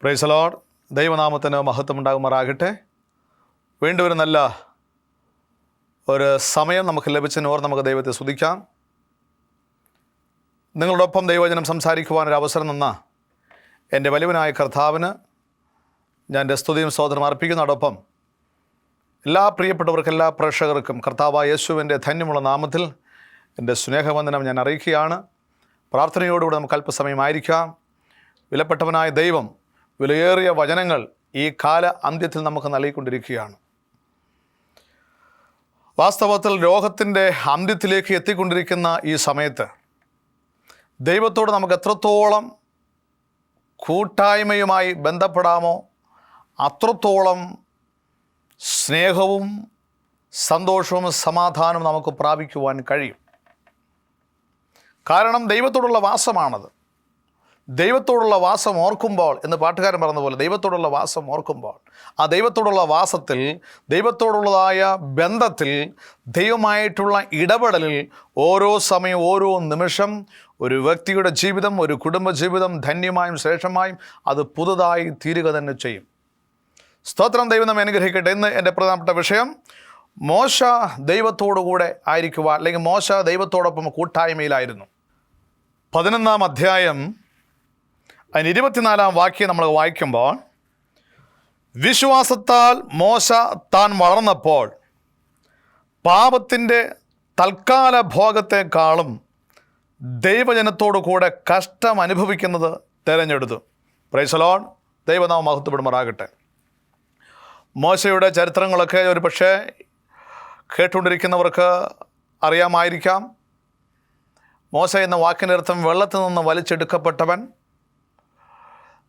Price the Lord. ദൈവനാമത്തിന് മഹത്വം ഉണ്ടാകുമാറാകട്ടെ. വീണ്ടും ഒരു നല്ല ഒരു സമയം നമുക്ക് ലഭിച്ചതിനോർ നമുക്ക് ദൈവത്തെ സ്തുതിക്കാം. നിങ്ങളോടൊപ്പം ദൈവവചനം സംസാരിക്കുവാനൊരു അവസരം തന്ന എൻ്റെ വലിയവനായ കർത്താവിന് ഞാൻ എൻ്റെ സ്തുതിയും സ്തോത്രം അർപ്പിക്കുന്നതോടൊപ്പം എല്ലാ പ്രിയപ്പെട്ടവർക്കും എല്ലാ പ്രേക്ഷകർക്കും കർത്താവായ യേശുവിൻ്റെ ധന്യമുള്ള നാമത്തിൽ എൻ്റെ സ്നേഹവന്ദനം ഞാൻ അറിയിക്കുകയാണ്. പ്രാർത്ഥനയോടുകൂടി നമുക്ക് അല്പസമയമായിരിക്കാം. വിലപ്പെട്ടവനായ ദൈവം വിലയേറിയ വചനങ്ങൾ ഈ കാല അന്ത്യത്തിൽ നമുക്ക് നൽകിക്കൊണ്ടിരിക്കുകയാണ്. വാസ്തവത്തിൽ ലോകത്തിൻ്റെ അന്ത്യത്തിലേക്ക് എത്തിക്കൊണ്ടിരിക്കുന്ന ഈ സമയത്ത് ദൈവത്തോട് നമുക്ക് എത്രത്തോളം കൂട്ടായ്മയുമായി ബന്ധപ്പെടാമോ അത്രത്തോളം സ്നേഹവും സന്തോഷവും സമാധാനവും നമുക്ക് പ്രാപിക്കുവാൻ കഴിയും. കാരണം ദൈവത്തോടുള്ള വാസമാണത്. ദൈവത്തോടുള്ള വാസം ഓർക്കുമ്പോൾ എന്ന് പാട്ടുകാരൻ പറഞ്ഞ പോലെ ദൈവത്തോടുള്ള വാസം ഓർക്കുമ്പോൾ ആ ദൈവത്തോടുള്ള വാസത്തിൽ, ദൈവത്തോടുള്ളതായ ബന്ധത്തിൽ, ദൈവമായിട്ടുള്ള ഇടപെടലിൽ ഓരോ സമയം ഓരോ നിമിഷം ഒരു വ്യക്തിയുടെ ജീവിതം, ഒരു കുടുംബജീവിതം ധന്യമായും ശ്രേഷ്ഠമായും അത് പുതുതായി തീരുക തന്നെ ചെയ്യും. സ്തോത്രം. ദൈവം നമ്മെ അനുഗ്രഹിക്കട്ടെ. ഇന്ന് എൻ്റെ പ്രധാനപ്പെട്ട വിഷയം മോശ ദൈവത്തോടുകൂടെ ആയിരിക്കുക, അല്ലെങ്കിൽ മോശ ദൈവത്തോടൊപ്പം കൂട്ടായ്മയിലായിരുന്നു. 11-ാം അധ്യായം അതിന് 24-ാം വാക്യം നമ്മൾ വായിക്കുമ്പോൾ, വിശ്വാസത്താൽ മോശ താൻ വളർന്നപ്പോൾ പാപത്തിൻ്റെ തൽക്കാല ഭോഗത്തെക്കാളും ദൈവജനത്തോടു കൂടെ കഷ്ടം അനുഭവിക്കുന്നത് തിരഞ്ഞെടുത്തു. Price the Lord. ദൈവനാമം മഹത്വപ്പെടുമാറാകട്ടെ. മോശയുടെ ചരിത്രങ്ങളൊക്കെ ഒരു പക്ഷേ കേട്ടുകൊണ്ടിരിക്കുന്നവർക്ക് അറിയാമായിരിക്കാം. മോശ എന്ന വാക്കിൻ്റെ അർത്ഥം വെള്ളത്തിൽ നിന്ന് വലിച്ചെടുക്കപ്പെട്ടവൻ,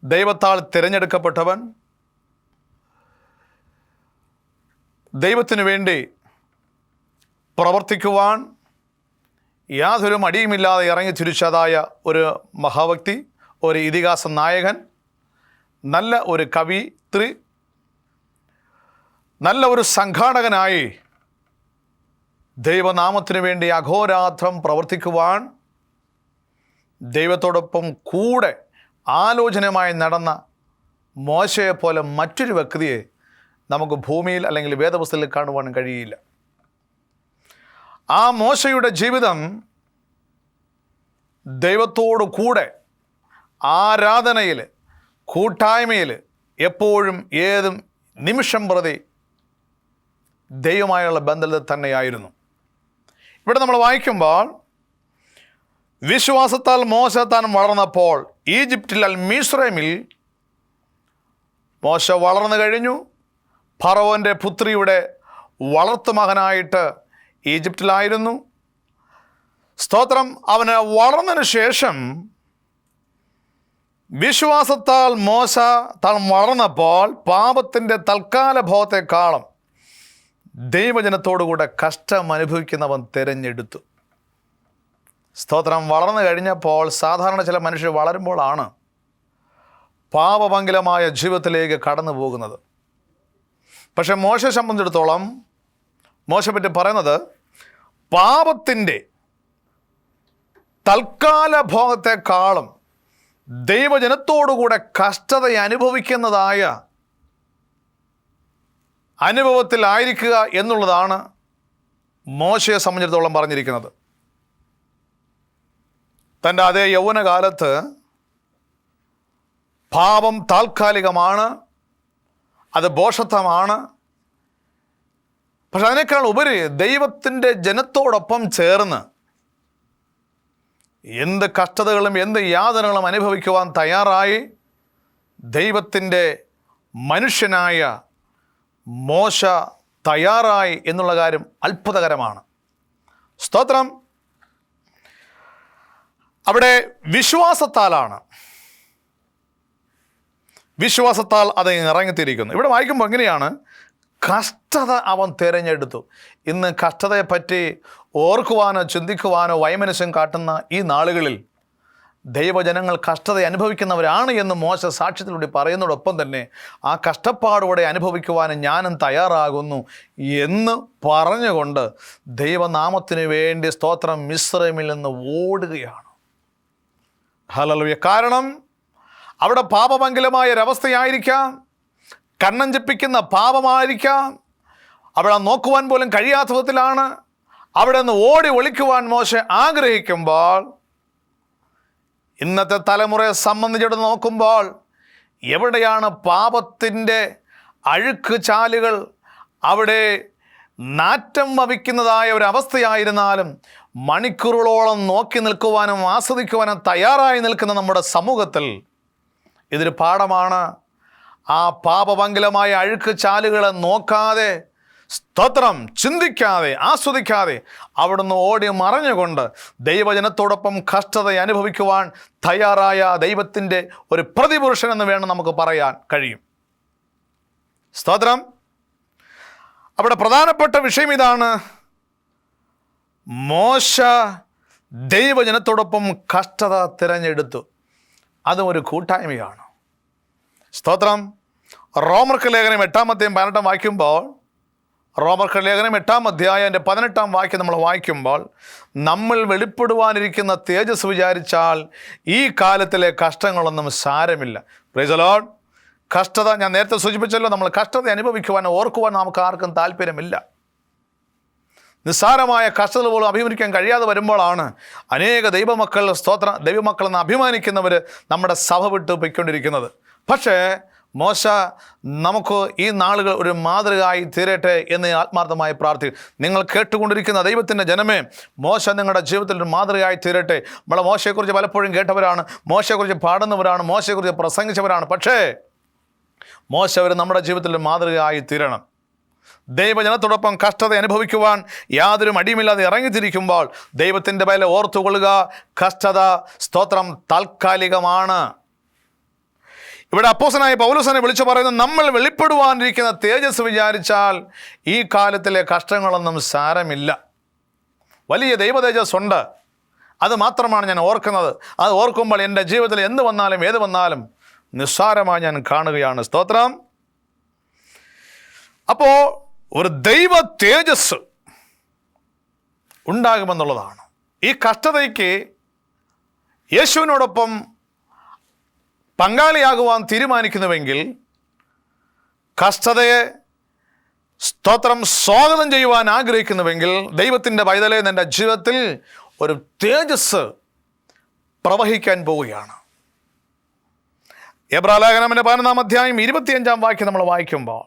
ദൈവത്താൽ തിരഞ്ഞെടുക്കപ്പെട്ടവൻ, ദൈവത്തിനു വേണ്ടി പ്രവർത്തിക്കുവാൻ യാതൊരു മടിയുമില്ലാതെ ഇറങ്ങി തിരിച്ചതായ ഒരു മഹാവ്യക്തി, ഒരു ഇതിഹാസ നായകൻ, നല്ല ഒരു കവിത്രി, നല്ല ഒരു സംഘാടകനായി ദൈവനാമത്തിനു വേണ്ടി അഘോരാത്രം പ്രവർത്തിക്കുവാൻ ദൈവത്തോടൊപ്പം കൂടെ ആലോചനയുമായി നടന്ന മോശയെപ്പോലെ മറ്റൊരു വ്യക്തിയെ നമുക്ക് ഭൂമിയിൽ അല്ലെങ്കിൽ വേദപുസ്തകത്തിൽ കാണുവാൻ കഴിയില്ല. ആ മോശയുടെ ജീവിതം ദൈവത്തോടു കൂടെ ആരാധനയിൽ, കൂട്ടായ്മയിൽ, എപ്പോഴും ഏതും നിമിഷം പ്രതി ദൈവമായുള്ള ബന്ധത്തിൽ തന്നെയായിരുന്നു. ഇവിടെ നമ്മൾ വായിക്കുമ്പോൾ, വിശ്വാസത്താൽ മോശ താൻ വളർന്നപ്പോൾ ഈജിപ്തിൽ മിസ്രൈമിൽ മോശ വളർന്നു കഴിഞ്ഞു. ഫറവോൻ്റെ പുത്രിയുടെ വളർത്തുമകനായിട്ട് ഈജിപ്തിലായിരുന്നു. സ്തോത്രം. അവന് വളർന്നതിന് ശേഷം വിശ്വാസത്താൽ മോശ താൻ വളർന്നപ്പോൾ പാപത്തിൻ്റെ തൽക്കാല ഭോഗത്തെക്കാളും ദൈവജനത്തോടുകൂടെ കഷ്ടം അനുഭവിക്കുന്നവൻ തിരഞ്ഞെടുത്തു. സ്തോത്രം. വളർന്നു കഴിഞ്ഞപ്പോൾ സാധാരണ ചില മനുഷ്യർ വളരുമ്പോഴാണ് പാപമംഗലമായ ജീവിതത്തിലേക്ക് കടന്നു പോകുന്നത്. പക്ഷെ മോശയെ സംബന്ധിച്ചിടത്തോളം മോശയെ പറ്റി പറയുന്നത് പാപത്തിൻ്റെ തൽക്കാല ഭോഗത്തെക്കാളും ദൈവജനത്തോടുകൂടെ കഷ്ടത അനുഭവിക്കുന്നതായ അനുഭവത്തിലായിരിക്കുക എന്നുള്ളതാണ് മോശയെ സംബന്ധിച്ചിടത്തോളം പറഞ്ഞിരിക്കുന്നത്. തൻ്റെ അതേ യൗവനകാലത്ത് പാപം താൽക്കാലികമാണ്, അത് ഭോഷത്വമാണ്. പക്ഷെ അതിനേക്കാൾ ഉപരി ദൈവത്തിൻ്റെ ജനത്തോടൊപ്പം ചേർന്ന് എന്ത് കഷ്ടതകളും എന്ത് യാതനകളും അനുഭവിക്കുവാൻ തയ്യാറായി ദൈവത്തിൻ്റെ മനുഷ്യനായ മോശ തയ്യാറായി എന്നുള്ള കാര്യം അത്ഭുതകരമാണ്. സ്തോത്രം. അവിടെ വിശ്വാസത്താലാണ്, വിശ്വാസത്താൽ അത് ഇറങ്ങിത്തിരിക്കുന്നു. ഇവിടെ വായിക്കുമ്പോൾ എങ്ങനെയാണ്? കഷ്ടത അവൻ തിരഞ്ഞെടുത്തു. ഇന്ന് കഷ്ടതയെപ്പറ്റി ഓർക്കുവാനോ ചിന്തിക്കുവാനോ വൈമനസ്യം കാട്ടുന്ന ഈ നാളുകളിൽ ദൈവജനങ്ങൾ കഷ്ടത അനുഭവിക്കുന്നവരാണ് എന്ന് മോശ സാക്ഷ്യത്തിലൂടെ പറയുന്നതോടൊപ്പം തന്നെ ആ കഷ്ടപ്പാടോടെ അനുഭവിക്കുവാനും ഞാനും തയ്യാറാകുന്നു എന്ന് പറഞ്ഞുകൊണ്ട് ദൈവനാമത്തിന് വേണ്ടി സ്തോത്രം മിസ്രൈമിൽ നിന്ന് ഓടുകയാണ്. ഹല്ലേലൂയ. കാരണം അവിടെ പാപമംഗലമായ ഒരവസ്ഥയായിരിക്കാം, കണ്ണഞ്ചിപ്പിക്കുന്ന പാപമായിരിക്കാം, അവിടെ നോക്കുവാൻ പോലും കഴിയാത്ത വിധത്തിലാണ്. അവിടെ നിന്ന് ഓടി ഒളിക്കുവാൻ മോശെ ആഗ്രഹിക്കുമ്പോൾ, ഇന്നത്തെ തലമുറയെ സംബന്ധിച്ചിട്ട് നോക്കുമ്പോൾ എവിടെയാണ് പാപത്തിൻ്റെ അഴുക്ക് ചാലുകൾ അവിടെ നാറ്റം വമിക്കുന്നതായ ഒരവസ്ഥയായിരുന്നാലും മണിക്കൂറുകളോളം നോക്കി നിൽക്കുവാനും ആസ്വദിക്കുവാനും തയ്യാറായി നിൽക്കുന്ന നമ്മുടെ സമൂഹത്തിൽ ഇതൊരു പാഠമാണ്. ആ പാപമംഗലമായ അഴുക്ക് ചാലുകളെ നോക്കാതെ, സ്തോത്രം, ചിന്തിക്കാതെ, ആസ്വദിക്കാതെ അവിടുന്ന് ഓടി മറഞ്ഞുകൊണ്ട് ദൈവജനത്തോടൊപ്പം കഷ്ടത അനുഭവിക്കുവാൻ തയ്യാറായ ദൈവത്തിൻ്റെ ഒരു പ്രതിപുരുഷൻ എന്ന് വേണം നമുക്ക് പറയാൻ കഴിയും. സ്തോത്രം. അവിടെ പ്രധാനപ്പെട്ട വിഷയം ഇതാണ്: മോശ ദൈവജനത്തോടൊപ്പം കഷ്ടത തിരഞ്ഞെടുത്തു. അതും ഒരു കൂട്ടായ്മയാണ്. സ്തോത്രം. റോമർക്ക് ലേഖനം 8-18 വായിക്കുമ്പോൾ, റോമർക്ക് ലേഖനം 8-18 നമ്മൾ വായിക്കുമ്പോൾ, നമ്മൾ വെളിപ്പെടുവാനിരിക്കുന്ന തേജസ് വിചാരിച്ചാൽ ഈ കാലത്തിലെ കഷ്ടങ്ങളൊന്നും സാരമില്ല. Price the Lord. കഷ്ടത ഞാൻ നേരത്തെ സൂചിപ്പിച്ചല്ലോ, നമ്മൾ കഷ്ടത അനുഭവിക്കുവാൻ, ഓർക്കുവാൻ നമുക്ക് ആർക്കും താല്പര്യമില്ല. നിസ്സാരമായ കഷ്ടത പോലും അഭിമുഖിക്കാൻ കഴിയാതെ വരുമ്പോഴാണ് അനേക ദൈവമക്കൾ, ദൈവമക്കളെന്ന് അഭിമാനിക്കുന്നവർ നമ്മുടെ സഭ വിട്ട് പൊയ്ക്കൊണ്ടിരിക്കുന്നത്. പക്ഷേ മോശ നമുക്ക് ഈ നാളുകൾ ഒരു മാതൃകയായി തീരട്ടെ എന്ന് ആത്മാർത്ഥമായി പ്രാർത്ഥിക്കും. നിങ്ങൾ കേട്ടുകൊണ്ടിരിക്കുന്ന ദൈവത്തിൻ്റെ ജനമേ, മോശ നിങ്ങളുടെ ജീവിതത്തിൽ ഒരു മാതൃകയായി തീരട്ടെ. നമ്മളെ മോശയെക്കുറിച്ച് പലപ്പോഴും കേട്ടവരാണ്, മോശയെക്കുറിച്ച് പാടുന്നവരാണ്, മോശയെക്കുറിച്ച് പ്രസംഗിച്ചവരാണ്. പക്ഷേ മോശ അവർ നമ്മുടെ ജീവിതത്തിൽ ഒരു മാതൃകയായി തീരണം. ദൈവജനത്തോടൊപ്പം കഷ്ടത അനുഭവിക്കുവാൻ യാതൊരു മടിയുമില്ലാതെ ഇറങ്ങിത്തിരിക്കുമ്പോൾ ദൈവത്തിൻ്റെ മേലെ ഓർത്തുകൊള്ളുക, കഷ്ടത, സ്തോത്രം, താൽക്കാലികമാണ്. ഇവിടെ അപ്പോസ്തലനായ പൗലോസിനെ വിളിച്ചു പറയുന്നത്, നമ്മൾ വെളിപ്പെടുവാനിരിക്കുന്ന തേജസ് വിചാരിച്ചാൽ ഈ കാലത്തിലെ കഷ്ടങ്ങളൊന്നും സാരമില്ല. വലിയ ദൈവ തേജസ് ഉണ്ട്. അത് മാത്രമാണ് ഞാൻ ഓർക്കുന്നത്. അത് ഓർക്കുമ്പോൾ എൻ്റെ ജീവിതത്തിൽ എന്ത് വന്നാലും ഏത് വന്നാലും നിസ്സാരമായി ഞാൻ കാണുകയാണ്. സ്തോത്രം. അപ്പോൾ ഒരു ദൈവ തേജസ് ഉണ്ടാകുമെന്നുള്ളതാണ്. ഈ കഷ്ടതയ്ക്ക് യേശുവിനോടൊപ്പം പങ്കാളിയാകുവാൻ തീരുമാനിക്കുന്നുവെങ്കിൽ, കഷ്ടതയെ, സ്തോത്രം, സ്വാഗതം ചെയ്യുവാൻ ആഗ്രഹിക്കുന്നുവെങ്കിൽ, ദൈവത്തിൻ്റെ പൈതലേ, നിൻ്റെ ജീവിതത്തിൽ ഒരു തേജസ് പ്രവഹിക്കാൻ പോവുകയാണ്. എബ്രായലേഖനം 11-25 നമ്മൾ വായിക്കുമ്പോൾ,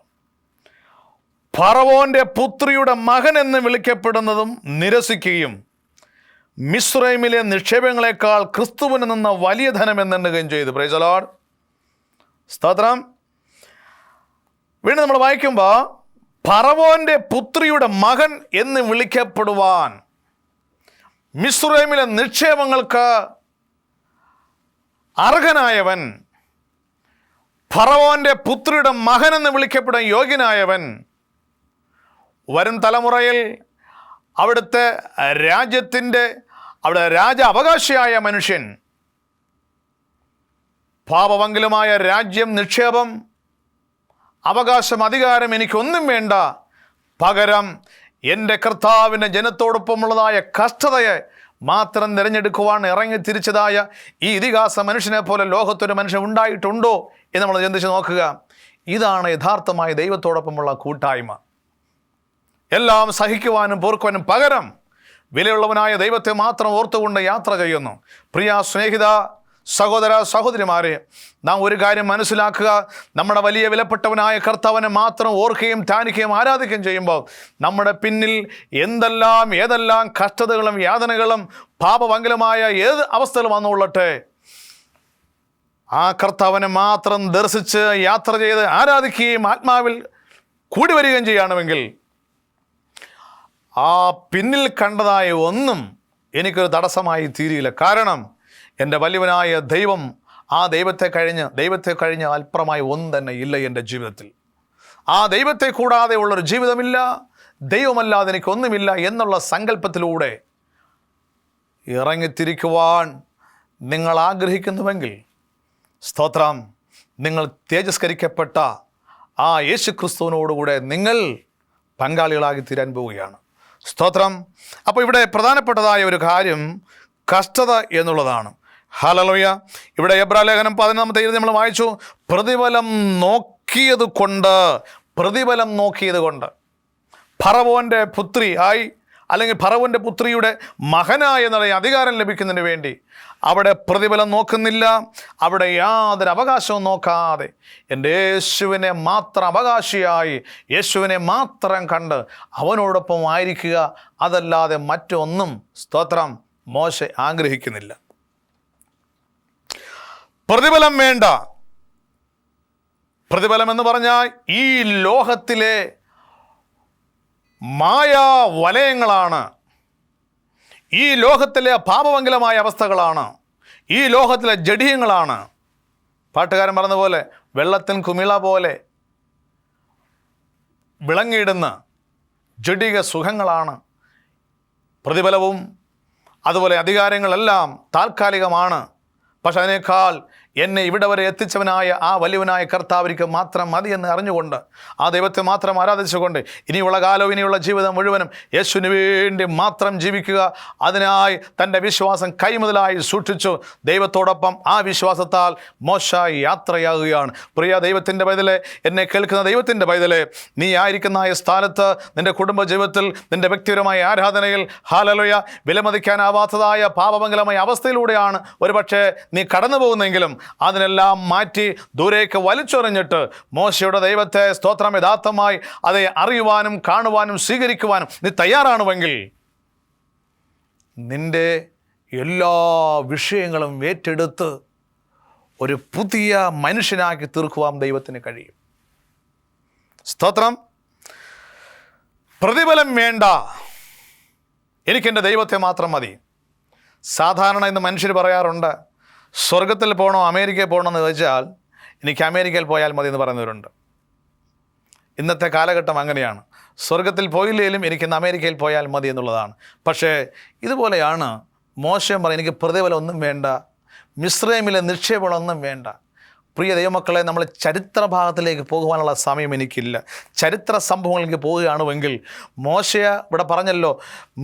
ഫറവോന്റെ പുത്രിയുടെ മകൻ എന്ന് വിളിക്കപ്പെടുന്നതും നിരസിക്കുകയും മിസ്രൈമിലെ നിക്ഷേപങ്ങളെക്കാൾ ക്രിസ്തുവിന് നിന്ന വലിയ ധനം എന്നെണ്ണുകയും ചെയ്തു. Praise the Lord. സ്തോത്രം. വീണ്ടും നമ്മൾ വായിക്കുമ്പോൾ, ഫറവോന്റെ പുത്രിയുടെ മകൻ എന്ന് വിളിക്കപ്പെടുവാൻ മിസ്രൈമിലെ നിക്ഷേപങ്ങൾക്ക് അർഹനായവൻ, ഫറവോന്റെ പുത്രിയുടെ മകൻ എന്ന് വിളിക്കപ്പെടാൻ യോഗ്യനായവൻ, വരും തലമുറയിൽ അവിടുത്തെ രാജ്യത്തിൻ്റെ, അവിടെ രാജ അവകാശിയായ മനുഷ്യൻ, പാപമംഗലമായ രാജ്യം, നിക്ഷേപം, അവകാശം, അധികാരം എനിക്കൊന്നും വേണ്ട, പകരം എൻ്റെ കർത്താവിൻ്റെ ജനത്തോടൊപ്പമുള്ളതായ കഷ്ടതയെ മാത്രം തിരഞ്ഞെടുക്കുവാൻ ഇറങ്ങി തിരിച്ചതായ ഈ ഇതിഹാസ മനുഷ്യനെ പോലെ ലോകത്തൊരു മനുഷ്യൻ ഉണ്ടായിട്ടുണ്ടോ എന്ന് നമ്മൾ ചിന്തിച്ച് നോക്കുക. ഇതാണ് യഥാർത്ഥമായ ദൈവത്തോടൊപ്പമുള്ള കൂട്ടായ്മ. എല്ലാം സഹിക്കുവാനും പൊറുക്കുവാനും പകരം വിലയുള്ളവനായ ദൈവത്തെ മാത്രം ഓർത്തുകൊണ്ട് യാത്ര ചെയ്യുന്നു. പ്രിയ സ്നേഹിത, സഹോദര, സഹോദരിമാരെ, നാം ഒരു കാര്യം മനസ്സിലാക്കുക: നമ്മുടെ വലിയ വിലപ്പെട്ടവനായ കർത്താവിനെ മാത്രം ഓർക്കുകയും ധ്യാനിക്കുകയും ആരാധിക്കുകയും ചെയ്യുമ്പോൾ നമ്മുടെ പിന്നിൽ ഏതെല്ലാം കഷ്ടതകളും യാതനകളും പാപമംഗലമായ ഏത് അവസ്ഥകളും വന്നുകൊള്ളട്ടെ, ആ കർത്താവിനെ മാത്രം ദർശിച്ച് യാത്ര ചെയ്ത് ആരാധിക്കുകയും ആത്മാവിൽ കൂടി വരികയും ചെയ്യുകയാണെങ്കിൽ ആ പിന്നിൽ കണ്ടതായ ഒന്നും എനിക്കൊരു തടസ്സമായി തീരില്ല. കാരണം എൻ്റെ വലിയവനായ ദൈവം, ആ ദൈവത്തെ കഴിഞ്ഞ് അല്പമായി ഒന്നും തന്നെ ഇല്ല എൻ്റെ ജീവിതത്തിൽ. ആ ദൈവത്തെ കൂടാതെ ഉള്ളൊരു ജീവിതമില്ല, ദൈവമല്ലാതെ എനിക്കൊന്നുമില്ല എന്നുള്ള സങ്കല്പത്തിലൂടെ ഇറങ്ങിത്തിരിക്കുവാൻ നിങ്ങൾ ആഗ്രഹിക്കുന്നുവെങ്കിൽ, സ്തോത്രം, നിങ്ങൾ തേജസ്കരിക്കപ്പെട്ട ആ യേശു ക്രിസ്തുവിനോടുകൂടെ നിങ്ങൾ പങ്കാളികളായി തീരാൻ പോവുകയാണ്. സ്തോത്രം. അപ്പോൾ ഇവിടെ പ്രധാനപ്പെട്ടതായ ഒരു കാര്യം കഷ്ടത എന്നുള്ളതാണ്. ഹല്ലേലൂയ. ഇവിടെ എബ്രായ ലേഖനം 11 നമ്മൾ വായിച്ചു, പ്രതിഫലം നോക്കിയത് കൊണ്ട് ഫറവോൻ്റെ പുത്രി ആയി, അല്ലെങ്കിൽ ഫറവോൻ്റെ പുത്രിയുടെ മകനായ എന്നുള്ള അധികാരം ലഭിക്കുന്നതിന് വേണ്ടി അവിടെ പ്രതിഫലം നോക്കുന്നില്ല. അവിടെ യാതൊരു അവകാശവും നോക്കാതെ എൻ്റെ യേശുവിനെ മാത്രം അവകാശിയായി, യേശുവിനെ മാത്രം കണ്ട് അവനോടൊപ്പം ആയിരിക്കുക, അതല്ലാതെ മറ്റൊന്നും, സ്തോത്രം, മോശെ ആഗ്രഹിക്കുന്നില്ല. പ്രതിഫലം വേണ്ട. പ്രതിഫലം എന്ന് പറഞ്ഞാൽ ഈ ലോകത്തിലെ മായാ വലയങ്ങളാണ്, ഈ ലോകത്തിലെ പാപമംഗലമായ അവസ്ഥകളാണ്, ഈ ലോകത്തിലെ ജഡീയങ്ങളാണ്. പാട്ടുകാരൻ പറഞ്ഞതുപോലെ വെള്ളത്തിൻ കുമിള പോലെ വിളങ്ങിയിടുന്ന ജഡിക സുഖങ്ങളാണ്. പ്രതിഫലവും അതുപോലെ അധികാരങ്ങളെല്ലാം താൽക്കാലികമാണ്. പക്ഷെ അതിനേക്കാൾ എന്നെ ഇവിടെ വരെ എത്തിച്ചവനായ ആ വലിയവനായ കർത്താവിற்கு മാത്രം മതി എന്ന് അറിഞ്ഞുകൊണ്ട് ആ ദൈവത്തെ മാത്രം ആരാധിച്ചുകൊണ്ട് ഇനിയുള്ള കാലവും ഇനിയുള്ള ജീവിതം മുഴുവനും യേശുവിന് വേണ്ടി മാത്രം ജീവിക്കുക. അതിനായി തൻ്റെ വിശ്വാസം കൈമുതലായി സൂക്ഷിച്ചു ദൈവത്തോടൊപ്പം ആ വിശ്വാസത്താൽ മോശ യാത്രയാകുകയാണ്. പ്രിയ ദൈവത്തിൻ്റെ പൈതലേ, എന്നെ കേൾക്കുന്ന ദൈവത്തിൻ്റെ പൈതലേ, നീ ആയിരിക്കുന്ന ആ സ്ഥാനത്ത് നിൻ്റെ കുടുംബ ജീവിതത്തിൽ, നിൻ്റെ വ്യക്തിപരമായ ആരാധനയിൽ, ഹല്ലേലൂയ, വിലമതിക്കാനാവാത്തതായ പാപമംഗലമായ അവസ്ഥയിലൂടെയാണ് ഒരുപക്ഷെ നീ കടന്നു പോകുന്നെങ്കിലും അതിനെല്ലാം മാറ്റി ദൂരേക്ക് വലിച്ചെറിഞ്ഞിട്ട് മോശയുടെ ദൈവത്തെ, സ്തോത്രം, യഥാർത്ഥമായി அதை അറിയുവാനും കാണുവാനും സ്വീകരിക്കുവാനും നീ തയ്യാറാണെങ്കിൽ നിന്റെ എല്ലാ വിഷയങ്ങളും ഏറ്റെടുത്ത് ഒരു പുതിയ മനുഷ്യനാക്കി തീർക്കുവാൻ ദൈവത്തിന് കഴിയും. സ്തോത്രം. പ്രതിഫലം വേണ്ട, എനിക്കെൻ്റെ ദൈവത്തെ മാത്രം മതി. സാധാരണ ഇന്ന് മനുഷ്യർ പറയാറുണ്ട്, സ്വർഗത്തിൽ പോകണോ അമേരിക്കയിൽ പോകണമെന്ന് ചോദിച്ചാൽ എനിക്ക് അമേരിക്കയിൽ പോയാൽ മതി എന്ന് പറയുന്നവരുണ്ട്. ഇന്നത്തെ കാലഘട്ടം അങ്ങനെയാണ്. സ്വർഗത്തിൽ പോയില്ലെങ്കിലും എനിക്കിന്ന് അമേരിക്കയിൽ പോയാൽ മതി എന്നുള്ളതാണ്. പക്ഷേ ഇതുപോലെയാണ് മോശം പറയും, എനിക്ക് പ്രതിഫലം ഒന്നും വേണ്ട, മിസ്രൈമിലെ നിക്ഷേപങ്ങളൊന്നും വേണ്ട. പ്രിയ ദൈവമക്കളെ, നമ്മൾ ചരിത്ര ഭാഗത്തിലേക്ക് പോകുവാനുള്ള സമയം എനിക്കില്ല. ചരിത്ര സംഭവങ്ങളിലേക്ക് പോവുകയാണെങ്കിൽ മോശ ഇവിടെ പറഞ്ഞല്ലോ,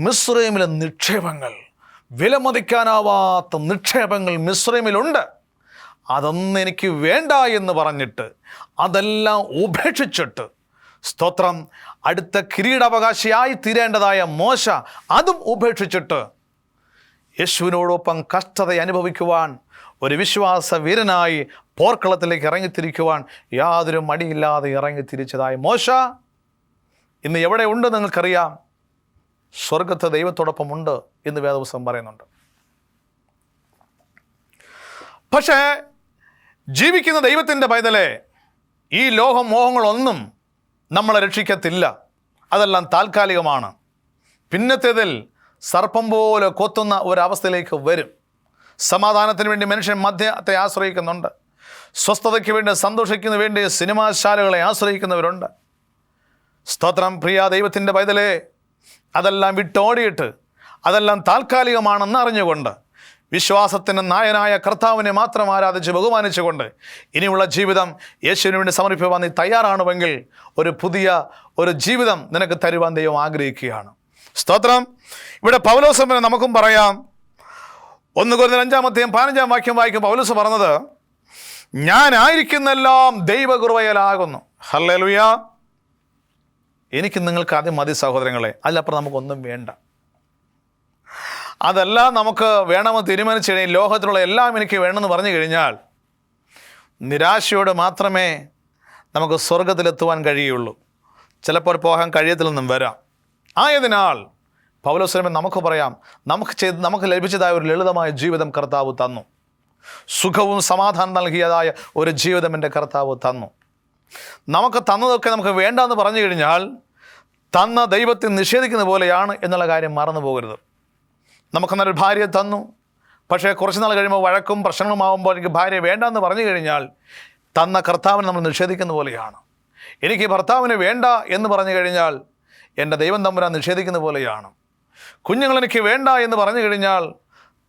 മിസ്രൈമിലെ നിക്ഷേപങ്ങൾ, വിലമതിക്കാനാവാത്ത നിക്ഷേപങ്ങൾ മിസ്രൈമിലുണ്ട്, അതൊന്നും എനിക്ക് വേണ്ട എന്ന് പറഞ്ഞിട്ട് അതെല്ലാം ഉപേക്ഷിച്ചിട്ട്, സ്തോത്രം, അടുത്ത കിരീടാവകാശിയായി തീരേണ്ടതായ മോശ അതും ഉപേക്ഷിച്ചിട്ട് യേശുവിനോടൊപ്പം കഷ്ടത അനുഭവിക്കുവാൻ, ഒരു വിശ്വാസ വീരനായി പോർക്കളത്തിലേക്ക് ഇറങ്ങിത്തിരിക്കുവാൻ യാതൊരു മടിയില്ലാതെ ഇറങ്ങിത്തിരിച്ചതായ മോശ ഇന്ന് എവിടെ ഉണ്ട് നിങ്ങൾക്കറിയാം? സ്വർഗത്തെ ദൈവത്തോടൊപ്പമുണ്ട് എന്ന് വേദപുസ്തകം പറയുന്നുണ്ട്. പക്ഷേ ജീവിക്കുന്ന ദൈവത്തിൻ്റെ പൈതലേ, ഈ ലോകം മോഹങ്ങളൊന്നും നമ്മളെ രക്ഷിക്കത്തില്ല. അതെല്ലാം താൽക്കാലികമാണ്. പിന്നത്തേതിൽ സർപ്പം പോലെ കൊത്തുന്ന ഒരവസ്ഥയിലേക്ക് വരും. സമാധാനത്തിന് വേണ്ടി മനുഷ്യൻ മദ്യത്തെ ആശ്രയിക്കുന്നുണ്ട്. സ്വസ്ഥതയ്ക്ക് വേണ്ടി, സന്തോഷിക്കുന്ന വേണ്ടി സിനിമാശാലകളെ ആശ്രയിക്കുന്നവരുണ്ട്. സ്തോത്രം. പ്രിയ ദൈവത്തിൻ്റെ പൈതലേ, അതെല്ലാം വിട്ടോടിയിട്ട് അതെല്ലാം താൽക്കാലികമാണെന്ന് അറിഞ്ഞുകൊണ്ട് വിശ്വാസത്തിന് നായനായ കർത്താവിനെ മാത്രം ആരാധിച്ച് ബഹുമാനിച്ചുകൊണ്ട് ഇനിയുള്ള ജീവിതം യേശുവിന് വേണ്ടി സമർപ്പിക്കുവാൻ നീ തയ്യാറാണെങ്കിൽ ഒരു പുതിയ ഒരു ജീവിതം നിനക്ക് തരുവാൻ ദൈവം ആഗ്രഹിക്കുകയാണ്. സ്തോത്രം. ഇവിടെ പൗലോസ് നമുക്കും പറയാം, 1 കൊരിന്ത്യർ 5:15 വായിക്കും പൗലോസ് പറഞ്ഞത്, ഞാൻ ആയിരിക്കുന്നെല്ലാം ദൈവകൃപയാലാകുന്നു. ഹല്ലേലൂയ. എനിക്ക് നിങ്ങൾക്ക് ആദ്യം മതി സഹോദരങ്ങളെ, അതിലപ്പുറം നമുക്കൊന്നും വേണ്ട. അതെല്ലാം നമുക്ക് വേണമെന്ന് തീരുമാനിച്ചു കഴിഞ്ഞാൽ, ലോകത്തിലുള്ള എല്ലാം എനിക്ക് വേണമെന്ന് പറഞ്ഞു കഴിഞ്ഞാൽ നിരാശയോടെ മാത്രമേ നമുക്ക് സ്വർഗത്തിലെത്തുവാൻ കഴിയുള്ളൂ. ചിലപ്പോൾ പോകാൻ കഴിയത്തില്ലെന്നും വരാം. ആയതിനാൽ പൗലോസ് നമുക്ക് പറയാം, നമുക്ക് ലഭിച്ചതായ ഒരു ലളിതമായ ജീവിതം കർത്താവ് തന്നു. സുഖവും സമാധാനം നൽകിയതായ ഒരു ജീവിതം എൻ്റെ കർത്താവ് തന്നു. നമുക്ക് തന്നതൊക്കെ നമുക്ക് വേണ്ടെന്ന് പറഞ്ഞു കഴിഞ്ഞാൽ തന്ന ദൈവത്തെ നിഷേധിക്കുന്ന പോലെയാണ് എന്നുള്ള കാര്യം മറന്നു പോകരുത്. നമുക്ക് നല്ലൊരു ഭാര്യയെ തന്നു, പക്ഷേ കുറച്ച് നാൾ കഴിയുമ്പോൾ വഴക്കും പ്രശ്നങ്ങളുമാകുമ്പോൾ എനിക്ക് ഭാര്യ വേണ്ടെന്ന് പറഞ്ഞു കഴിഞ്ഞാൽ തന്ന കർത്താവിനെ നമ്മൾ നിഷേധിക്കുന്ന പോലെയാണ്. എനിക്ക് ഭർത്താവിനെ വേണ്ട എന്ന് പറഞ്ഞു കഴിഞ്ഞാൽ എൻ്റെ ദൈവം തമ്പുരാൻ നിഷേധിക്കുന്ന പോലെയാണ്. കുഞ്ഞുങ്ങളെനിക്ക് വേണ്ട എന്ന് പറഞ്ഞു കഴിഞ്ഞാൽ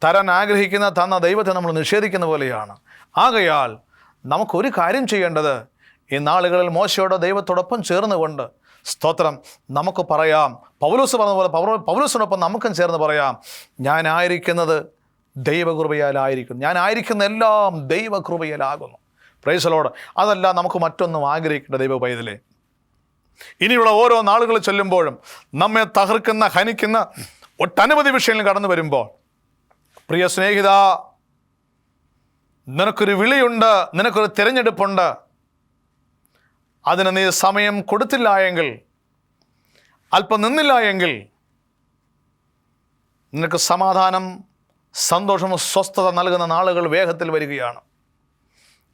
തരാൻ ആഗ്രഹിക്കുന്ന തന്ന ദൈവത്തെ നമ്മൾ നിഷേധിക്കുന്ന പോലെയാണ്. ആകയാൽ നമുക്കൊരു കാര്യം ചെയ്യേണ്ടത്, ഈ നാളുകളിൽ മോശയോടെ ദൈവത്തോടൊപ്പം ചേർന്നുകൊണ്ട്, സ്തോത്രം, നമുക്ക് പറയാം, പൗലോസ് പറഞ്ഞ പോലെ പൗലോസിനൊപ്പം നമുക്കും ചേർന്ന് പറയാം, ഞാനായിരിക്കുന്നത് ദൈവകൃപയാലായിരിക്കുന്നു. ഞാൻ ആയിരിക്കുന്ന എല്ലാം ദൈവകൃപയാലാകുന്നു. Price the Lord. അതല്ല നമുക്ക് മറ്റൊന്നും ആഗ്രഹിക്കേണ്ട ദൈവ പൈതലേ. ഇനിയുള്ള ഓരോ നാളുകൾ ചൊല്ലുമ്പോഴും നമ്മെ തകർക്കുന്ന, ഹനിക്കുന്ന ഒട്ടനവധി വിഷയങ്ങൾ കടന്നു വരുമ്പോൾ, പ്രിയ സ്നേഹിത, നിനക്കൊരു വിളിയുണ്ട്, നിനക്കൊരു തിരഞ്ഞെടുപ്പുണ്ട്. അതിന് നീ സമയം കൊടുത്തില്ല എങ്കിൽ, അല്പം നിന്നില്ല എങ്കിൽ, നിനക്ക് സമാധാനം, സന്തോഷവും സ്വസ്ഥത നൽകുന്ന നാളുകൾ വേഗത്തിൽ വരികയാണ്.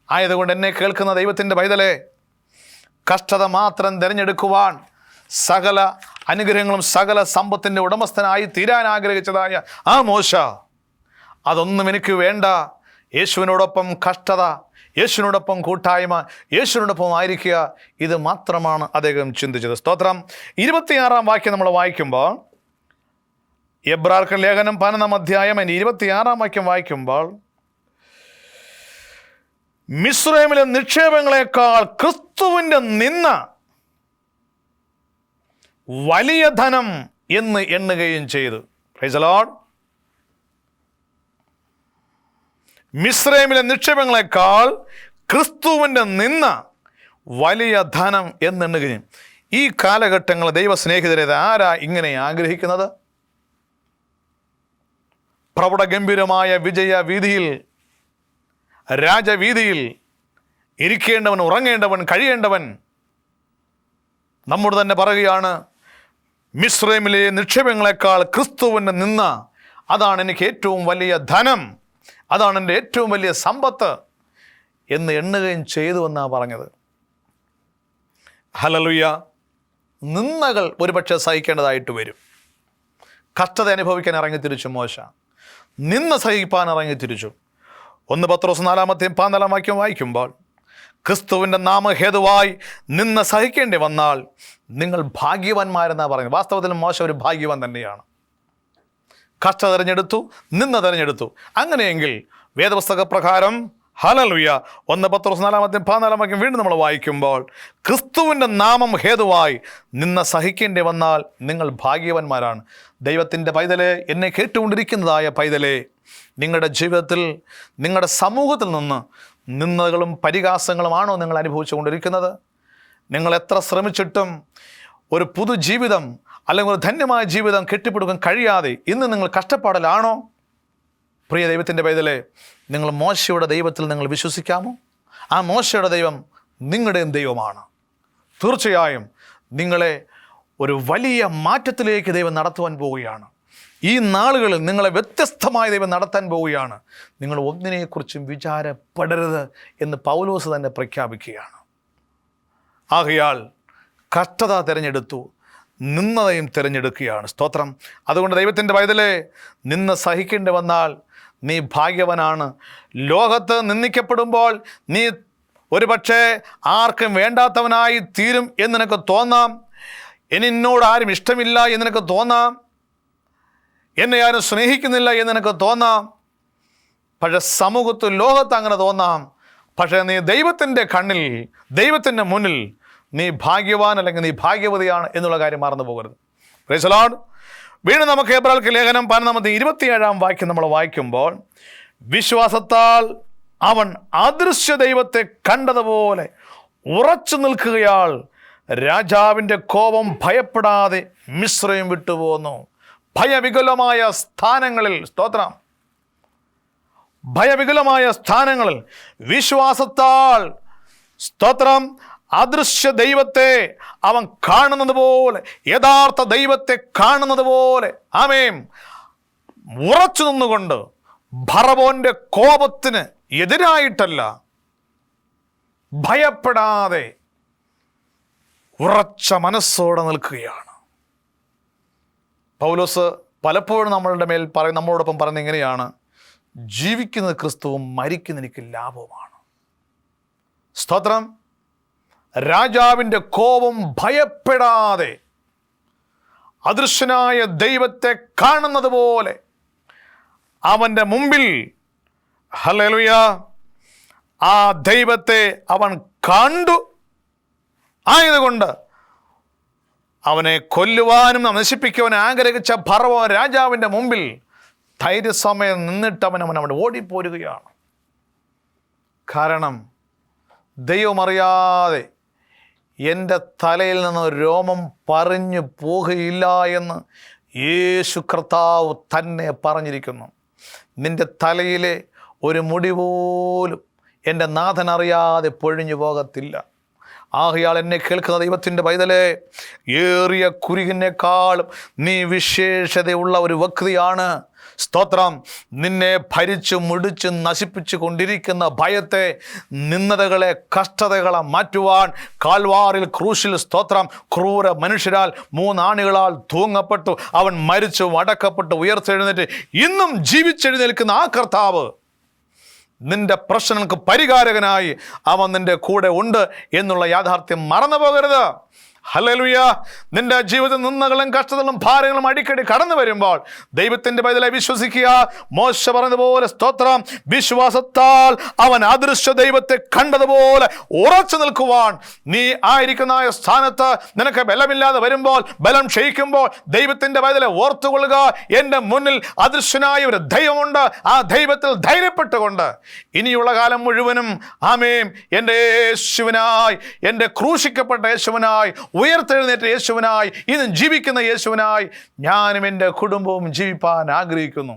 ആയതുകൊണ്ട് എന്നെ കേൾക്കുന്ന ദൈവത്തിൻ്റെ പൈതലേ, കഷ്ടത മാത്രം തിരഞ്ഞെടുക്കുവാൻ, സകല അനുഗ്രഹങ്ങളും സകല സമ്പത്തിൻ്റെ ഉടമസ്ഥനായി തീരാൻ ആഗ്രഹിച്ചതായ ആ മോശ, അതൊന്നും എനിക്ക് വേണ്ട. യേശുവിനോടൊപ്പം കഷ്ടത, യേശുവിനോടൊപ്പം കൂട്ടായ്മ, യേശുവിനോടൊപ്പം ആയിരിക്കുക, ഇത് മാത്രമാണ് അദ്ദേഹം ചിന്തിച്ചത്. സ്തോത്രം. 26-ാം വാക്യം നമ്മൾ വായിക്കുമ്പോൾ, എബ്രായർക്ക് ലേഖനം 11-ാം അധ്യായം 26-ാം വാക്യം വായിക്കുമ്പോൾ, മിസ്രൈമിലെ നിക്ഷേപങ്ങളെക്കാൾ ക്രിസ്തുവിൻ്റെ നിന്ന വലിയ ധനം എന്ന് എണ്ണുകയും ചെയ്തു. Praise the lord. മിസ്രൈമിലെ നിക്ഷേപങ്ങളെക്കാൾ ക്രിസ്തുവിൻ്റെ നിന്ന വലിയ ധനം എന്നെണ്ണുകയും. ഈ കാലഘട്ടങ്ങൾ ദൈവസ്നേഹിതരെ ആരാ ഇങ്ങനെ ആഗ്രഹിക്കുന്നത്? പ്രൗഢഗംഭീരമായ വിജയവീതിയിൽ, രാജവീതിയിൽ ഇരിക്കേണ്ടവൻ, ഉറങ്ങേണ്ടവൻ, കഴിയേണ്ടവൻ നമ്മോട് തന്നെ പറയുകയാണ്, മിസ്രൈമിലെ നിക്ഷേപങ്ങളെക്കാൾ ക്രിസ്തുവിൻ്റെ നിന്ന, അതാണ് എനിക്ക് ഏറ്റവും വലിയ ധനം, അതാണ് എൻ്റെ ഏറ്റവും വലിയ സമ്പത്ത് എന്ന് എണ്ണുകയും ചെയ്തു എന്നാണ് പറഞ്ഞത്. ഹല്ലേലൂയ. നിന്ദകൾ ഒരുപക്ഷെ സഹിക്കേണ്ടതായിട്ട് വരും. കഷ്ടത അനുഭവിക്കാൻ ഇറങ്ങിത്തിരിച്ചു മോശ, നിന്ന സഹിപ്പാൻ ഇറങ്ങിത്തിരിച്ചു. 1 പത്രോസ് 4-ാം വാക്യം വായിക്കുമ്പോൾ, ക്രിസ്തുവിൻ്റെ നാമഹേതുവായി നിന്ന സഹിക്കേണ്ടി വന്നാൽ നിങ്ങൾ ഭാഗ്യവാന്മാരെന്നാണ് പറയുന്നത്. വാസ്തവത്തിൽ മോശ ഒരു ഭാഗ്യവാൻ തന്നെയാണ്. കഷ്ട തിരഞ്ഞെടുത്തു, നിന്ന തിരഞ്ഞെടുത്തു. അങ്ങനെയെങ്കിൽ വേദപുസ്തക പ്രകാരം, ഹല്ലേലൂയ, 1 പത്രോസ് 4-ാം വാക്യം വീണ്ടും നമ്മൾ വായിക്കുമ്പോൾ, ക്രിസ്തുവിൻ്റെ നാമം ഹേതുവായി നിന്ന സഹിക്കേണ്ടി വന്നാൽ നിങ്ങൾ ഭാഗ്യവാന്മാരാണ്. ദൈവത്തിൻ്റെ പൈതലേ, എന്നെ കേട്ടുകൊണ്ടിരിക്കുന്നതായ പൈതലേ, നിങ്ങളുടെ ജീവിതത്തിൽ, നിങ്ങളുടെ സമൂഹത്തിൽ നിന്ന് നിന്ദകളും പരിഹാസങ്ങളുമാണോ നിങ്ങൾ അനുഭവിച്ചു കൊണ്ടിരിക്കുന്നത്? നിങ്ങൾ എത്ര ശ്രമിച്ചിട്ടും ഒരു പുതുജീവിതം അല്ലെങ്കിൽ ഒരു ധന്യമായ ജീവിതം കെട്ടിപ്പടുക്കാൻ കഴിയാതെ ഇന്ന് നിങ്ങൾ കഷ്ടപ്പാടിലാണോ? പ്രിയ ദൈവത്തിൻ്റെ പൈതലേ, നിങ്ങൾ മോശയുടെ ദൈവത്തിൽ നിങ്ങൾ വിശ്വസിക്കാമോ? ആ മോശയുടെ ദൈവം നിങ്ങളുടെയും ദൈവമാണ്. തീർച്ചയായും നിങ്ങളെ ഒരു വലിയ മാറ്റത്തിലേക്ക് ദൈവം നടത്തുവാൻ പോവുകയാണ്. ഈ നാളുകളിൽ നിങ്ങളെ വ്യത്യസ്തമായ ദൈവം നടത്താൻ പോവുകയാണ്. നിങ്ങൾ ഒന്നിനെക്കുറിച്ചും വിചാരപ്പെടരുത് എന്ന് പൗലോസ് തന്നെ പ്രഖ്യാപിക്കുകയാണ്. ആകയാൽ കഷ്ടത തിരഞ്ഞെടുത്തു, നിന്നതയും തിരഞ്ഞെടുക്കുകയാണ്. സ്തോത്രം. അതുകൊണ്ട് ദൈവത്തിൻ്റെ പൈതലേ, നിന്ന് സഹിക്കേണ്ടി വന്നാൽ നീ ഭാഗ്യവനാണ്. ലോകത്ത് നിന്ദിക്കപ്പെടുമ്പോൾ നീ ഒരുപക്ഷെ ആർക്കും വേണ്ടാത്തവനായി തീരും എന്ന് നിനക്ക് തോന്നാം. എന്നോട് ആരും ഇഷ്ടമില്ല എന്ന് നിനക്ക് തോന്നാം. എന്നെ ആരും സ്നേഹിക്കുന്നില്ല എന്ന് നിനക്ക് തോന്നാം. പക്ഷെ സമൂഹത്തിൽ, ലോകത്ത് അങ്ങനെ തോന്നാം. പക്ഷേ നീ ദൈവത്തിൻ്റെ കണ്ണിൽ, ദൈവത്തിൻ്റെ മുന്നിൽ നീ ഭാഗ്യവാൻ അല്ലെങ്കിൽ നീ ഭാഗ്യവതിയാണ് എന്നുള്ള കാര്യം മറന്നു പോകരുത്. Price the Lord. വീണ്ടും നമുക്ക് എബ്രായർക്ക് ലേഖനം 27-ാം വാക്യം നമ്മൾ വായിക്കുമ്പോൾ, വിശ്വാസത്താൽ അവൻ അദൃശ്യ ദൈവത്തെ കണ്ടതുപോലെ ഉറച്ചു നിൽക്കുകയാൽ രാജാവിൻ്റെ കോപം ഭയപ്പെടാതെ മിസ്രൈം വിട്ടുപോന്നു. ഭയവികലമായ സ്ഥാനങ്ങളിൽ, സ്തോത്രം, ഭയവികലമായ സ്ഥാനങ്ങളിൽ വിശ്വാസത്താൽ, സ്തോത്രം, അദൃശ്യ ദൈവത്തെ അവൻ കാണുന്നത് പോലെ, യഥാർത്ഥ ദൈവത്തെ കാണുന്നത് പോലെ, ആമേൻ, ഉറച്ചു നിന്നുകൊണ്ട് ഫറവോന്റെ കോപത്തിന് എതിരായിട്ടല്ല, ഭയപ്പെടാതെ ഉറച്ച മനസ്സോടെ നിൽക്കുകയാണ്. പൗലോസ് പലപ്പോഴും നമ്മളോടൊപ്പം പറയുന്നത് ഇങ്ങനെയാണ്, ജീവിക്കുന്നത് ക്രിസ്തുവും മരിക്കുന്ന എനിക്ക് ലാഭവുമാണ്. സ്തോത്രം. രാജാവിൻ്റെ കോപം ഭയപ്പെടാതെ അദൃശ്യനായ ദൈവത്തെ കാണുന്നത് പോലെ അവൻ്റെ മുമ്പിൽ, ഹല്ലേലൂയ, ആ ദൈവത്തെ അവൻ കണ്ടു. ആയതുകൊണ്ട് അവനെ കൊല്ലുവാനും നശിപ്പിക്കുവാനും ആഗ്രഹിച്ച ഫറവോൻ രാജാവിൻ്റെ മുമ്പിൽ ധൈര്യസമയം നിന്നിട്ട് അവൻ ഓടിപ്പോരുകയാണ്. കാരണം ദൈവമറിയാതെ എൻ്റെ തലയിൽ നിന്ന് രോമം പറഞ്ഞു പോകുകയില്ല എന്ന് യേശു കർത്താവ് തന്നെ പറഞ്ഞിരിക്കുന്നു. നിൻ്റെ തലയിലെ ഒരു മുടി പോലും എൻ്റെ നാഥൻ അറിയാതെ പൊഴിഞ്ഞു പോകത്തില്ല. ആകയാൽ എന്നെ കേൾക്കുന്ന ദൈവത്തിൻ്റെ പൈതലേ, ഏറിയ കുരുകിനേക്കാളും നീ വിശേഷതയുള്ള ഒരു വ്യക്തിയാണ്. സ്തോത്രം. നിന്നെ ഭരിച്ചു മുടിച്ച് നശിപ്പിച്ചു കൊണ്ടിരിക്കുന്ന ഭയത്തെ, നിന്ദതകളെ, കഷ്ടതകളെ മാറ്റുവാൻ കാൽവാറിൽ ക്രൂശിൽ സ്തോത്രം ക്രൂര മനുഷ്യരാൽ 3 ആണികളാൽ തൂങ്ങപ്പെട്ടു അവൻ മരിച്ചു അടക്കപ്പെട്ടു ഉയർത്തെഴുന്നേറ്റ് ഇന്നും ജീവിച്ചെഴുന്നേൽക്കുന്ന ആ കർത്താവ് നിന്റെ പ്രശ്നങ്ങൾക്ക് പരിഹാരകനായി അവൻ നിന്റെ കൂടെ ഉണ്ട് എന്നുള്ള യാഥാർത്ഥ്യം മറന്നു പോകരുത്. ഹല്ലേലൂയ. നിന്റെ ജീവിതത്തിൽ നിന്ദകളും കഷ്ടതകളും ഭാരങ്ങളും അടിക്കടി കടന്നു വരുമ്പോൾ ദൈവത്തിൻ്റെ പൈതലെ വിശ്വസിക്കുക. മോശ പറഞ്ഞതുപോലെ സ്തോത്രം, വിശ്വാസത്താൽ അവൻ അദൃശ്യ ദൈവത്തെ കണ്ടതുപോലെ ഉറച്ചു നിൽക്കുവാൻ നീ ആയിരിക്കുന്ന സ്ഥാനത്ത് നിനക്ക് ബലമില്ലാതെ വരുമ്പോൾ, ബലം ക്ഷയിക്കുമ്പോൾ ദൈവത്തിൻ്റെ പൈതലെ ഓർത്തുകൊള്ളുക. എൻ്റെ മുന്നിൽ അദൃശ്യനായ ഒരു ദൈവമുണ്ട്. ആ ദൈവത്തിൽ ധൈര്യപ്പെട്ടുകൊണ്ട് ഇനിയുള്ള കാലം മുഴുവനും ആമേൻ എൻ്റെ യേശുവിനായി, എൻ്റെ ക്രൂശിക്കപ്പെട്ട യേശുവിനായി, ഉയർത്തെഴുന്നേറ്റ യേശുവിനായി, ഇന്നും ജീവിക്കുന്ന യേശുവിനായി ഞാനും എൻ്റെ കുടുംബവും ജീവിപ്പാൻ ആഗ്രഹിക്കുന്നു.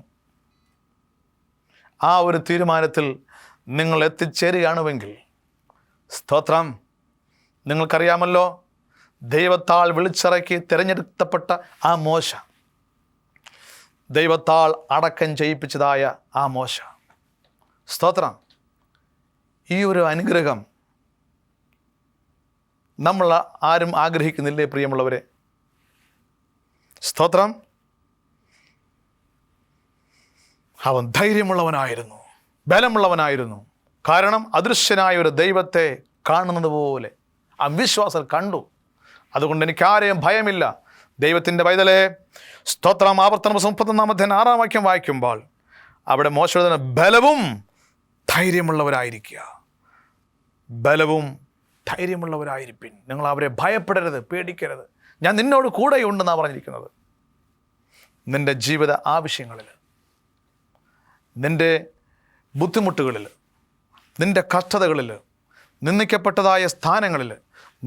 ആ ഒരു തീരുമാനത്തിൽ നിങ്ങൾ എത്തിച്ചേരുകയാണെങ്കിൽ സ്തോത്രം. നിങ്ങൾക്കറിയാമല്ലോ, ദൈവത്താൽ വിളിച്ചിറക്കി തിരഞ്ഞെടുക്കപ്പെട്ട ആ മോശ, ദൈവത്താൽ അടക്കം ചെയ്യിപ്പിച്ചതായ ആ മോശ, സ്തോത്രം. ഈ ഒരു അനുഗ്രഹം നമ്മൾ ആരും ആഗ്രഹിക്കുന്നില്ലേ പ്രിയമുള്ളവരെ? സ്തോത്രം. അവൻ ധൈര്യമുള്ളവനായിരുന്നു, ബലമുള്ളവനായിരുന്നു. കാരണം അദൃശ്യനായ ഒരു ദൈവത്തെ കാണുന്നത് പോലെ അവിശ്വാസം കണ്ടു. അതുകൊണ്ട് എനിക്ക് ആരെയും ഭയമില്ല. ദൈവത്തിൻ്റെ പൈതലേ, സ്തോത്രം. ആവർത്തന 31-ാം വാക്യം വായിക്കുമ്പോൾ അവിടെ മോശം ബലവും ധൈര്യമുള്ളവരായിരിക്കുക. ബലവും ധൈര്യമുള്ളവരായിരിപ്പിൻ. നിങ്ങൾ അവരെ ഭയപ്പെടരുത്, പേടിക്കരുത്. ഞാൻ നിന്നോട് കൂടെയുണ്ടെന്നാണ് പറഞ്ഞിരിക്കുന്നത്. നിൻ്റെ ജീവിത ആവശ്യങ്ങളിൽ, നിൻ്റെ ബുദ്ധിമുട്ടുകളിൽ, നിൻ്റെ കഷ്ടതകളിൽ, നിന്ദിക്കപ്പെട്ടതായ സ്ഥാനങ്ങളിൽ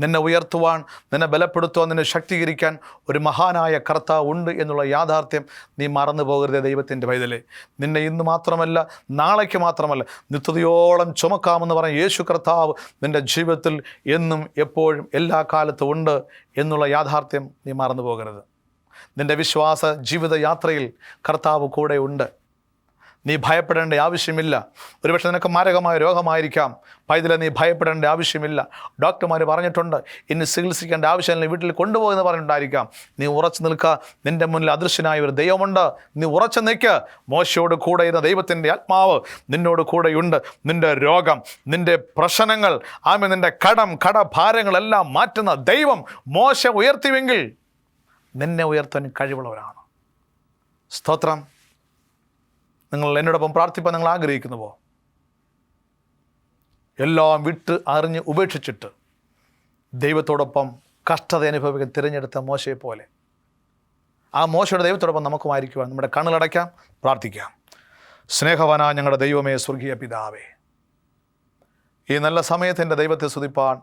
നിന്നെ ഉയർത്തുവാൻ, നിന്നെ ബലപ്പെടുത്തുവാൻ, നിന്നെ ശക്തീകരിക്കാൻ ഒരു മഹാനായ കർത്താവ് ഉണ്ട് എന്നുള്ള യാഥാർത്ഥ്യം നീ മറന്നു പോകരുതേ ദൈവത്തിൻ്റെ പൈതലേ. നിന്നെ ഇന്ന് മാത്രമല്ല, നാളേക്ക് മാത്രമല്ല, നിത്യതയോളം ചുമക്കാമെന്ന് പറഞ്ഞ യേശു കർത്താവ് നിൻ്റെ ജീവിതത്തിൽ എന്നും എപ്പോഴും എല്ലാ കാലത്തും ഉണ്ട് എന്നുള്ള യാഥാർത്ഥ്യം നീ മറന്നു പോകരുത്. നിൻ്റെ വിശ്വാസ ജീവിത യാത്രയിൽ കർത്താവ് കൂടെ ഉണ്ട്. നീ ഭയപ്പെടേണ്ട ആവശ്യമില്ല. ഒരുപക്ഷെ നിനക്ക് മാരകമായ രോഗമായിരിക്കാം. പൈതലെ, നീ ഭയപ്പെടേണ്ട ആവശ്യമില്ല. ഡോക്ടർമാർ പറഞ്ഞിട്ടുണ്ട് ഇനി ചികിത്സിക്കേണ്ട ആവശ്യമില്ല, വീട്ടിൽ കൊണ്ടുപോകുമെന്ന് പറഞ്ഞിട്ടുണ്ടായിരിക്കാം. നീ ഉറച്ചു നിൽക്കുക. നിൻ്റെ മുന്നിൽ അദൃശ്യനായ ഒരു ദൈവമുണ്ട്. നീ ഉറച്ചു നിൽക്കുക. മോശയോട് കൂടെ ഇരുന്ന ദൈവത്തിൻ്റെ ആത്മാവ് നിന്നോട് കൂടെയുണ്ട്. നിൻ്റെ രോഗം, നിൻ്റെ പ്രശ്നങ്ങൾ, നിൻ്റെ കടഭാരങ്ങളെല്ലാം മാറ്റുന്ന ദൈവം മോശ ഉയർത്തിവെങ്കിൽ നിന്നെ ഉയർത്താൻ കഴിവുള്ളവരാണ്. സ്തോത്രം. നിങ്ങൾ എന്നോടൊപ്പം പ്രാർത്ഥിപ്പാൻ നിങ്ങൾ ആഗ്രഹിക്കുന്നുവോ? എല്ലാം വിട്ട് അറിഞ്ഞ് ഉപേക്ഷിച്ചിട്ട് ദൈവത്തോടൊപ്പം കഷ്ടത അനുഭവിക്കാൻ തിരഞ്ഞെടുത്ത മോശയെ പോലെ ആ മോശയുടെ ദൈവത്തോടൊപ്പം നമുക്കുമായിരിക്കുവാൻ നമ്മുടെ കണ്ണുകളടയ്ക്കാം, പ്രാർത്ഥിക്കാം. സ്നേഹവാനായ ഞങ്ങളുടെ ദൈവമേ, സ്വർഗീയ പിതാവേ, ഈ നല്ല സമയത്തിൻ്റെ ദൈവത്തെ സ്തുതിപ്പാൻ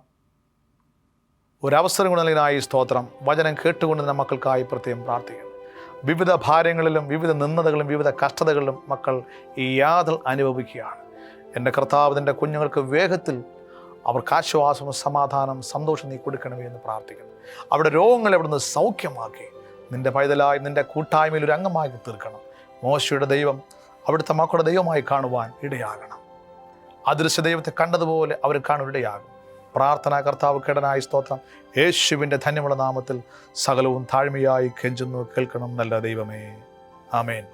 ഒരവസരം നൽകിയതിനായി സ്തോത്രം. വചനം കേട്ടുകൊണ്ട് മക്കൾക്കായി പ്രത്യേകം പ്രാർത്ഥിക്കുന്നു. വിവിധ ഭാരങ്ങളിലും വിവിധ നിന്ദതകളും വിവിധ കഷ്ടതകളിലും മക്കൾ ഈ യാതന അനുഭവിക്കുകയാണ്. എൻ്റെ കർത്താവിൻ്റെ കുഞ്ഞുങ്ങൾക്ക് വേഗത്തിൽ അവർക്ക് ആശ്വാസവും സമാധാനം സന്തോഷം നീ കൊടുക്കണമേ എന്ന് പ്രാർത്ഥിക്കുന്നു. അവിടെ രോഗങ്ങൾ എവിടുന്ന് സൗഖ്യമാക്കി നിൻ്റെ പൈതലായി നിൻ്റെ കൂട്ടായ്മയിൽ ഒരു അംഗമാക്കി തീർക്കണം. മോശയുടെ ദൈവം അവിടുത്തെ മക്കളുടെ ദൈവമായി കാണുവാൻ ഇടയാകണം. അദൃശ്യ ദൈവത്തെ കണ്ടതുപോലെ അവർ കാണുവാൻ ഇടയാകും. പ്രാർത്ഥന കർത്താവ് കേടനായി സ്തോത്രം. യേശുവിൻ്റെ ധന്യമുള്ള നാമത്തിൽ സകലവും താഴ്മയായി കെഞ്ചുന്നു കേൾക്കണം നല്ല ദൈവമേ. ആമേൻ.